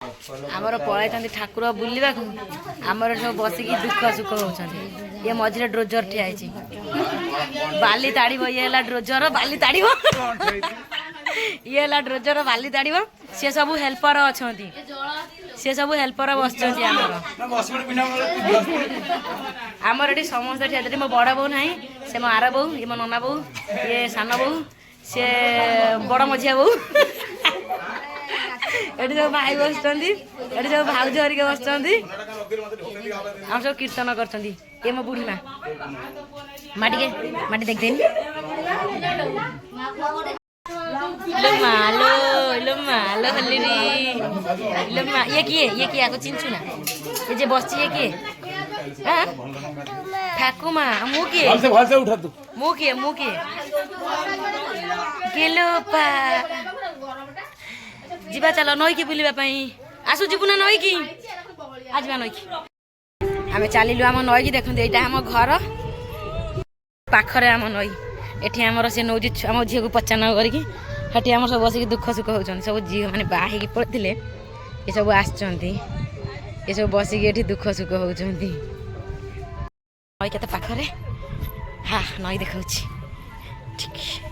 आमर पलैं ठाकुर बुलवा आमर सब बसिक दुख सुख होती ये मझे ड्रोजर ठिया बाली ताड़ ये ड्रोजर बाली ताड़ ये ड्रोजर बाली ताड़ सी सब हेल्पर अच्छा सी सब हेल्पर बस आमर ये समस्त ठिया मो बड़ बो ना से मो आर बो ये मो नना बो ये सान बो सी बड़ मझिया बो एटी सब भाई बस सब भाउज हरिका बस आम सब कीर्तन कर मो बुढ़ी माँ माटी देखते लो मालो हल्ली ये किए आपको चिंचु ना ये जे बस ये किए ठाकु माँ मु किए किलोपा जीवा चल नई की बुलवा आसु जीवु ना नई की आज नई की आम चलू आम नई की देखते यहाँ आम घर पाखरे आम नई एटी आमर से नौ आम झील को पचान करके आम सब बसिक दुख सुख होती सब झील मैंने बाहर पड़ते ये सब ये सब बसिक ये दुख सुख होती नई के पाखरे हाँ नई देखा ठीक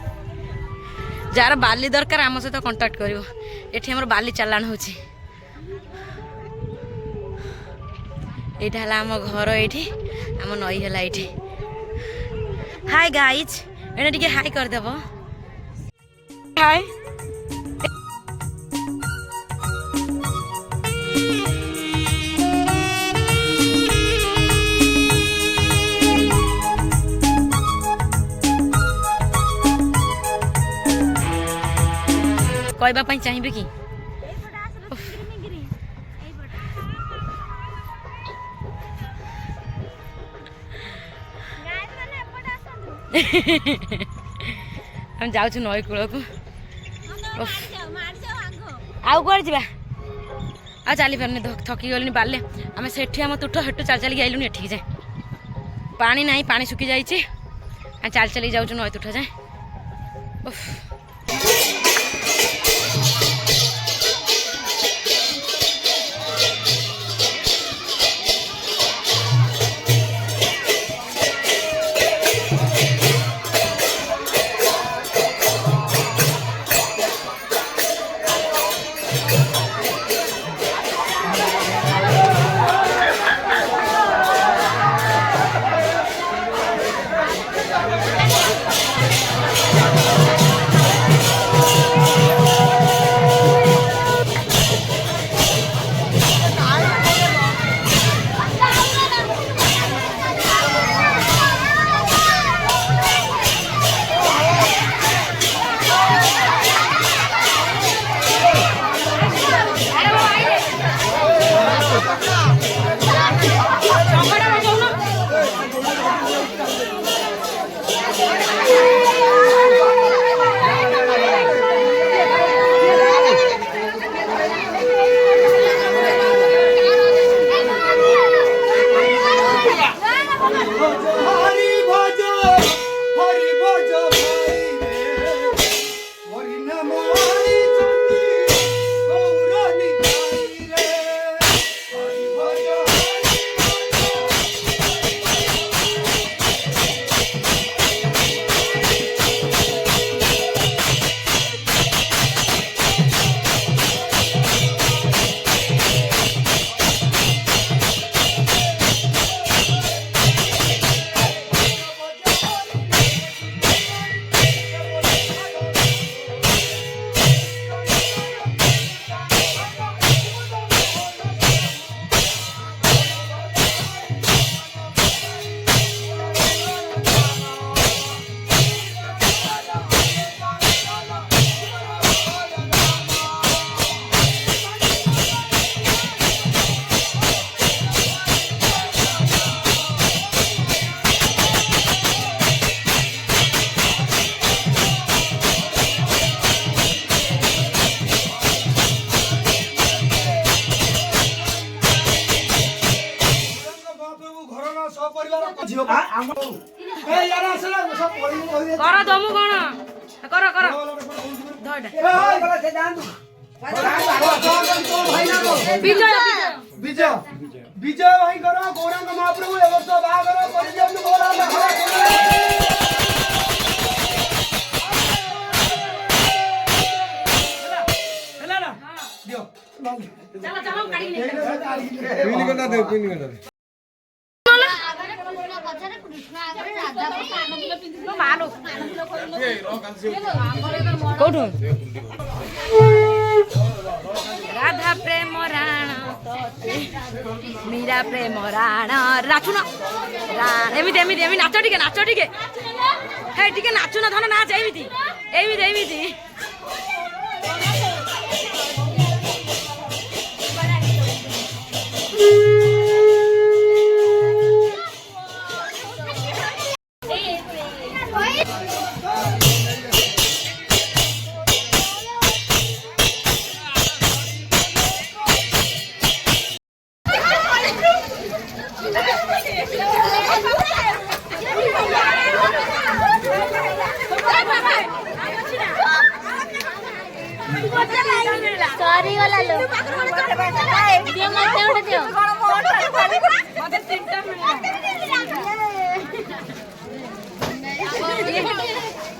जार बाली दरकार आम सहित कंटाक्ट करिवो एठी हमर बाली चालान होची एटा हला आम घर एठी आम नई हला एठी हाय गाइज एने टिके हाय कर देबो हाय कहबा पई चाहिबे की हम जाऊ नई कूल को आउ कौन जा आ चली पारे थकी गलुनि बाले आम से आम तुठ हेटू चल चल आइलुनि एठिक जाए पानी ना पानी सुखी जाइए चल चल जाऊँ नई तुठ जाए कर दमु कौन कर कर ବିଜୟ विजय विजय भाई करो गौरांग महाप्रभु ए वर्ष बाहागर करि दियनु गौरांग हेला ना दियो चलो चलो काढी ले पिन करना दे पिन करना दे कोठु राधा प्रेम राण मीरा प्रेम राण नाचुन एमिति एमिति एमिति नाच टिके हे टिके नाचुन धन नाच एमिति एमिति एमिति सॉरी वाला लो दियो मत उठ दियो मते तीनटा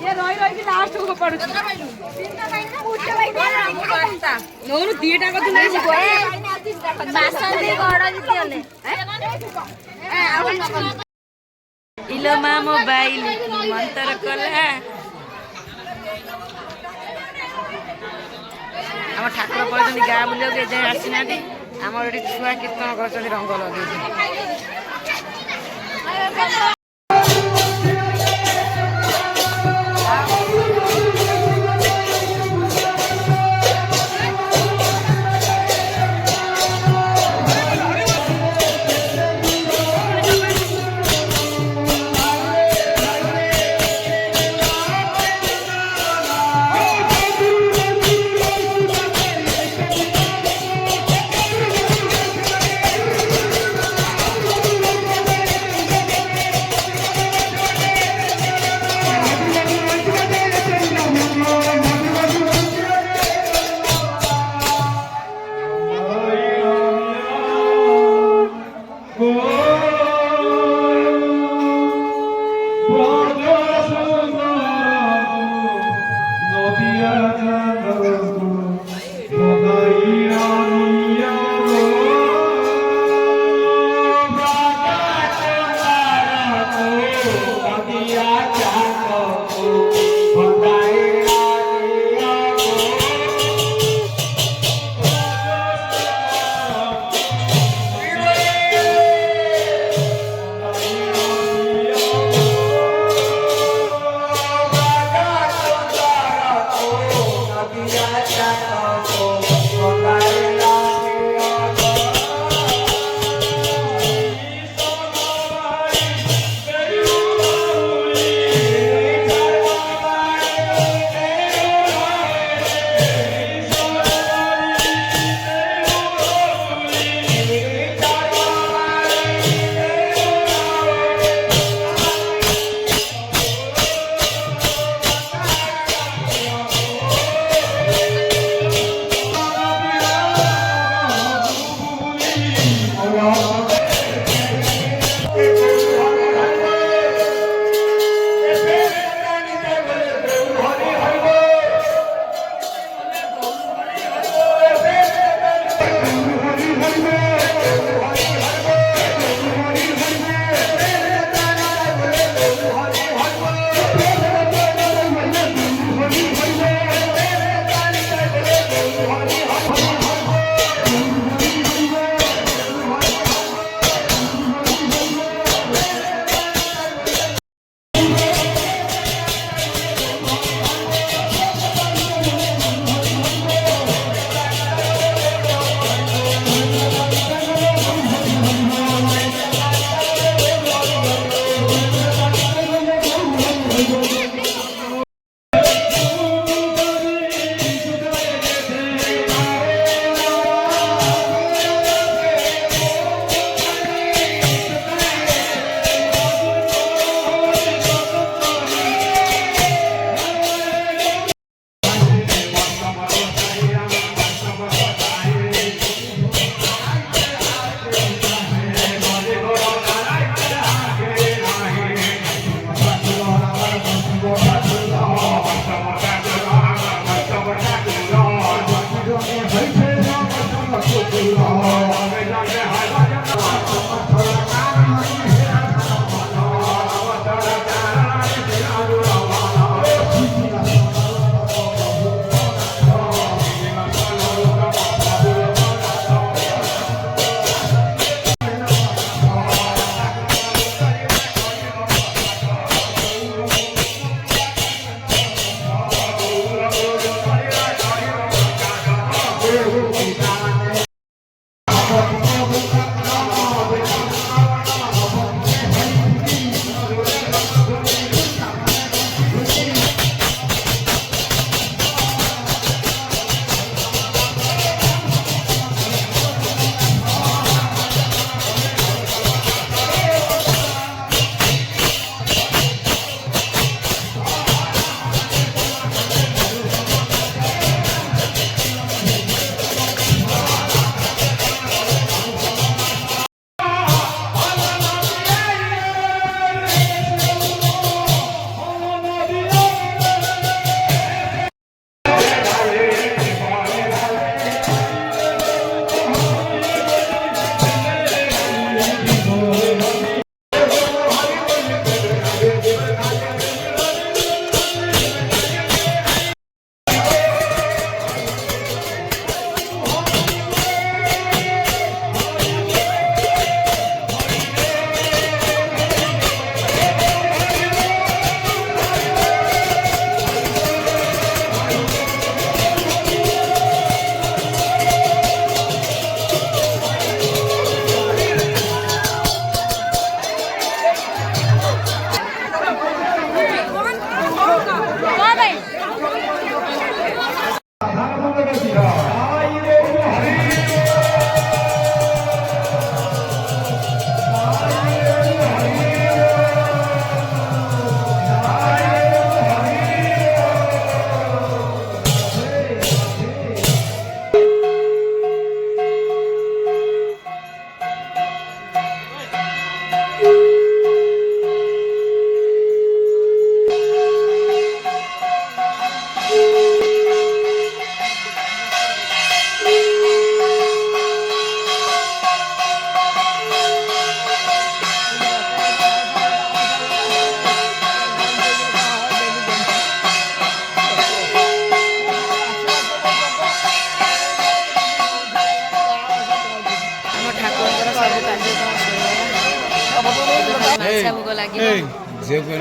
ये रोई की लास्ट को पड़ू तीनटा भाई ना उठे भाई नोनु दीटा को तू नहीं बासन दे गड़ जितियोले इलो मा मोबाइल मंतर कला आम ठाकुर पड़े गाँ बुलिया जाए आसीना आम ये छुआ कीर्तन कर रंग लगे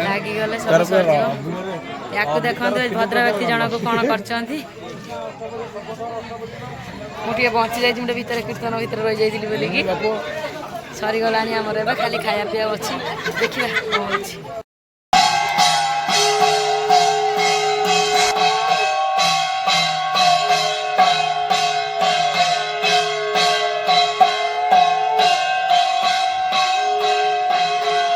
ଲାଗିଗଲେ ସବୁ ସରିଯିବ। ୟାକୁ ଦେଖନ୍ତୁ ଭଦ୍ର ବ୍ୟକ୍ତି ଜଣକୁ କ'ଣ କରିଛନ୍ତି। ମୁଁ ଟିକେ ବଞ୍ଚି ଯାଇଛି, ମୁଁ ଭିତରେ କୀର୍ତ୍ତନ ଭିତରେ ରହିଯାଇଥିଲି ବୋଲିକି। ସରିଗଲାଣି ଆମର, ଏବେ ଖାଲି ଖାଇବା ପିଇବା ଅଛି, ଦେଖିବା କ'ଣ ହେଉଛି।